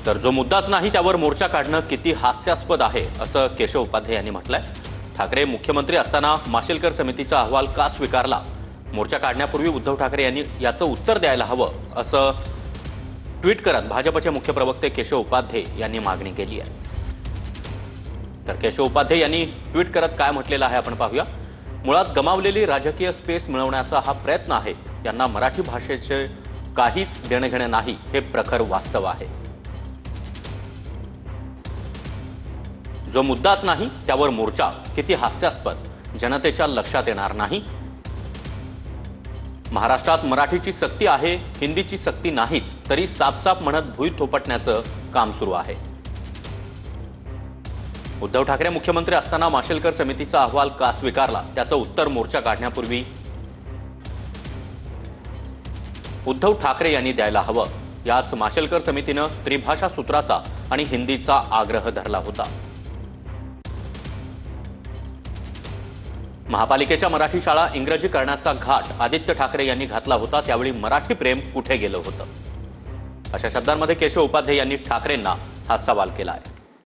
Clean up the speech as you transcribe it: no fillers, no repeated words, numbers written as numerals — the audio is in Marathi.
तर जो मुद्दाच नाही त्यावर मोर्चा काढणं किती हास्यास्पद आहे असं केशव उपाध्ये यांनी म्हटलंय। ठाकरे मुख्यमंत्री असताना माशेलकर समितीचा अहवाल का स्वीकारला? मोर्चा काढण्यापूर्वी उद्धव ठाकरे यांनी याचं उत्तर द्यायला हवं असं ट्विट करत भाजपचे मुख्य प्रवक्ते केशव उपाध्ये यांनी मागणी केली आहे। तर केशव उपाध्ये यांनी ट्विट करत काय म्हटलेलं आहे आपण पाहूया। मुळात गमावलेली राजकीय स्पेस मिळवण्याचा हा प्रयत्न आहे। यांना मराठी भाषेचे काहीच देणेघेणे नाही हे प्रखर वास्तव आहे। जो मुद्दाच नाही त्यावर मोर्चा किती हास्यास्पद, जनतेच्या लक्षात येणार नाही। महाराष्ट्रात मराठीची सक्ती आहे, हिंदीची सक्ती नाहीच, तरी साफ म्हणत भुई थोपटण्याचं काम सुरू आहे। उद्धव ठाकरे मुख्यमंत्री असताना माशेलकर समितीचा अहवाल का स्वीकारला त्याचं उत्तर मोर्चा काढण्यापूर्वी उद्धव ठाकरे यांनी द्यायला हवं। याच माशेलकर समितीनं त्रिभाषा सूत्राचा आणि हिंदीचा आग्रह धरला होता। महापालिकेच्या मराठी शाळा इंग्रजी करण्याचा घाट आदित्य ठाकरे यांनी घातला होता, त्यावेळी मराठी प्रेम कुठे गेलं होतं? अशा शब्दांमध्ये केशव उपाध्ये यांनी ठाकरेंना हा सवाल केला आहे।